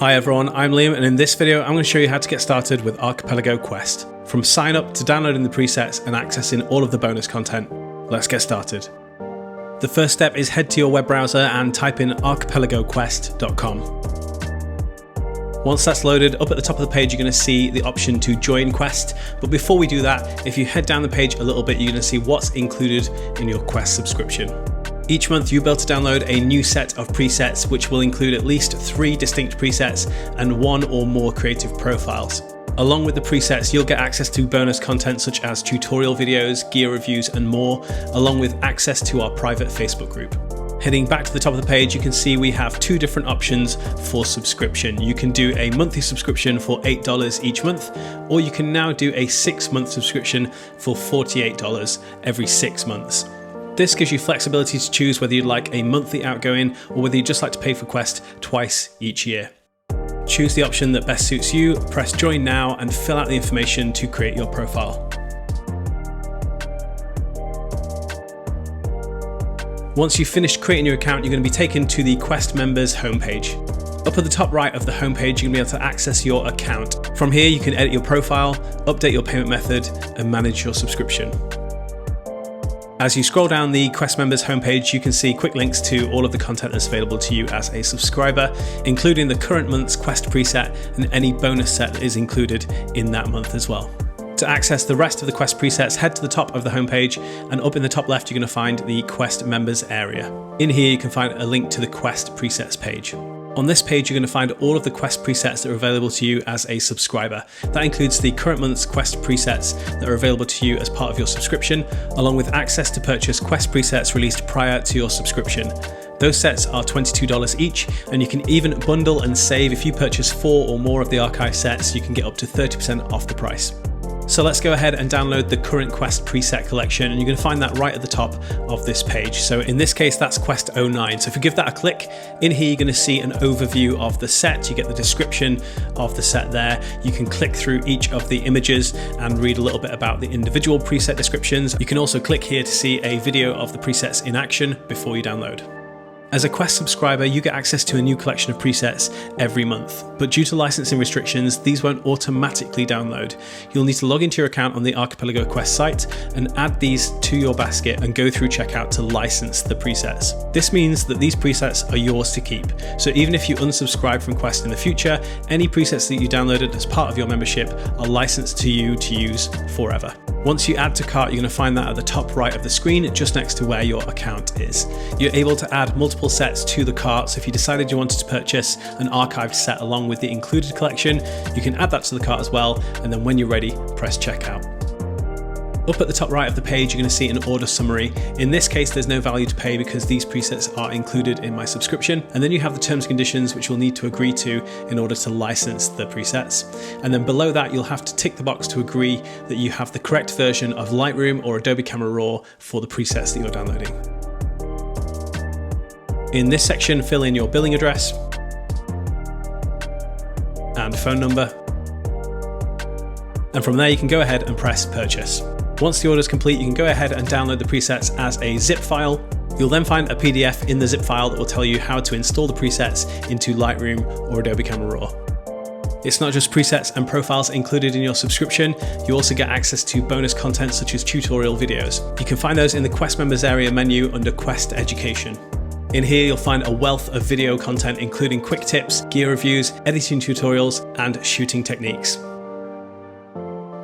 Hi everyone, I'm Liam, and in this video I'm going to show you how to get started with Archipelago Quest. From sign up to downloading the presets and accessing all of the bonus content. Let's get started. The first step is head to your web browser and type in archipelagoquest.com. Once that's loaded, up at the top of the page you're going to see the option to join Quest, but before we do that, if you head down the page a little bit, you're going to see what's included in your Quest subscription. Each month you'll be able to download a new set of presets which will include at least 3 distinct presets and 1 or more creative profiles. Along with the presets, you'll get access to bonus content such as tutorial videos, gear reviews and more, along with access to our private Facebook group. Heading back to the top of the page, you can see we have 2 different options for subscription. You can do a monthly subscription for $8 each month, or you can now do a 6-month subscription for $48 every 6 months. This gives you flexibility to choose whether you'd like a monthly outgoing or whether you'd just like to pay for Quest twice each year. Choose the option that best suits you, press join now and fill out the information to create your profile. Once you've finished creating your account, you're going to be taken to the Quest members homepage. Up at the top right of the homepage, you're going to be able to access your account. From here, you can edit your profile, update your payment method and manage your subscription. As you scroll down the Quest members homepage, you can see quick links to all of the content that's available to you as a subscriber, including the current month's Quest preset and any bonus set that is included in that month as well. To access the rest of the Quest presets, head to the top of the homepage, and up in the top left you're going to find the Quest members area. In here you can find a link to the Quest presets page. On this page you're going to find all of the Quest presets that are available to you as a subscriber. That includes the current month's Quest presets that are available to you as part of your subscription, along with access to purchase Quest presets released prior to your subscription. Those sets are $22 each, and you can even bundle and save. If you purchase 4 or more of the archive sets, you can get up to 30% off the price. So let's go ahead and download the current Quest preset collection, and you're going to find that right at the top of this page. So in this case, that's Quest 09. So if you give that a click, in here you're going to see an overview of the set. You get the description of the set there. You can click through each of the images and read a little bit about the individual preset descriptions. You can also click here to see a video of the presets in action before you download. As a Quest subscriber, you get access to a new collection of presets every month, but due to licensing restrictions, these won't automatically download. You'll need to log into your account on the Archipelago Quest site and add these to your basket and go through checkout to license the presets. This means that these presets are yours to keep, so even if you unsubscribe from Quest in the future, any presets that you downloaded as part of your membership are licensed to you to use forever. Once you add to cart, you're going to find that at the top right of the screen, just next to where your account is. You're able to add multiple sets to the cart, so if you decided you wanted to purchase an archived set along with the included collection, you can add that to the cart as well, and then when you're ready, press checkout. Up at the top right of the page, you're going to see an order summary. In this case, there's no value to pay because these presets are included in my subscription. And then you have the terms and conditions, which you'll need to agree to in order to license the presets. And then below that, you'll have to tick the box to agree that you have the correct version of Lightroom or Adobe Camera Raw for the presets that you're downloading. In this section, fill in your billing address and phone number. And from there, you can go ahead and press purchase. Once the order is complete, you can go ahead and download the presets as a zip file. You'll then find a PDF in the zip file that will tell you how to install the presets into Lightroom or Adobe Camera Raw. It's not just presets and profiles included in your subscription, you also get access to bonus content such as tutorial videos. You can find those in the Quest members area menu under Quest Education. In here you'll find a wealth of video content including quick tips, gear reviews, editing tutorials and shooting techniques.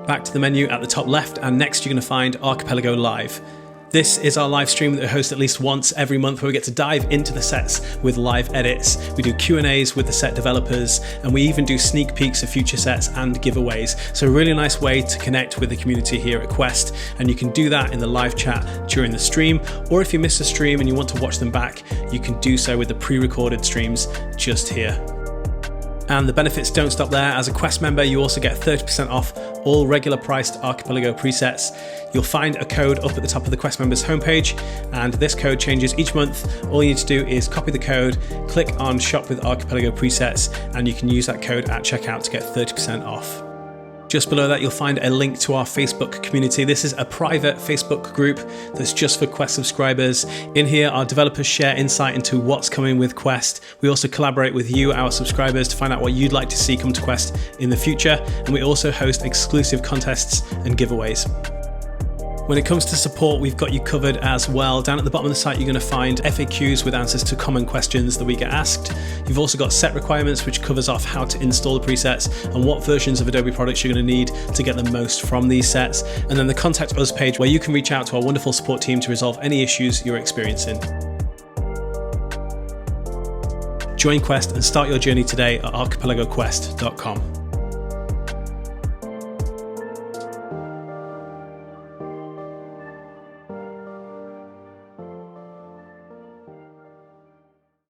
Back to the menu at the top left, and next you're going to find Archipelago Live. This is our live stream that we host at least once every month where we get to dive into the sets with live edits. We do Q&As with the set developers, and we even do sneak peeks of future sets and giveaways. So a really nice way to connect with the community here at Quest, and you can do that in the live chat during the stream, or if you miss a stream and you want to watch them back, you can do so with the pre-recorded streams just here. And the benefits don't stop there. As a Quest member, you also get 30% off all regular priced Archipelago presets. You'll find a code up at the top of the Quest members homepage, and this code changes each month. All you need to do is copy the code, click on Shop with Archipelago Presets, and you can use that code at checkout to get 30% off. Just below that, you'll find a link to our Facebook community. This is a private Facebook group that's just for Quest subscribers. In here, our developers share insight into what's coming with Quest. We also collaborate with you, our subscribers, to find out what you'd like to see come to Quest in the future. And we also host exclusive contests and giveaways. When it comes to support, we've got you covered as well. Down at the bottom of the site, you're going to find FAQs with answers to common questions that we get asked. You've also got set requirements, which covers off how to install the presets and what versions of Adobe products you're going to need to get the most from these sets. And then the Contact Us page, where you can reach out to our wonderful support team to resolve any issues you're experiencing. Join Quest and start your journey today at archipelagoquest.com.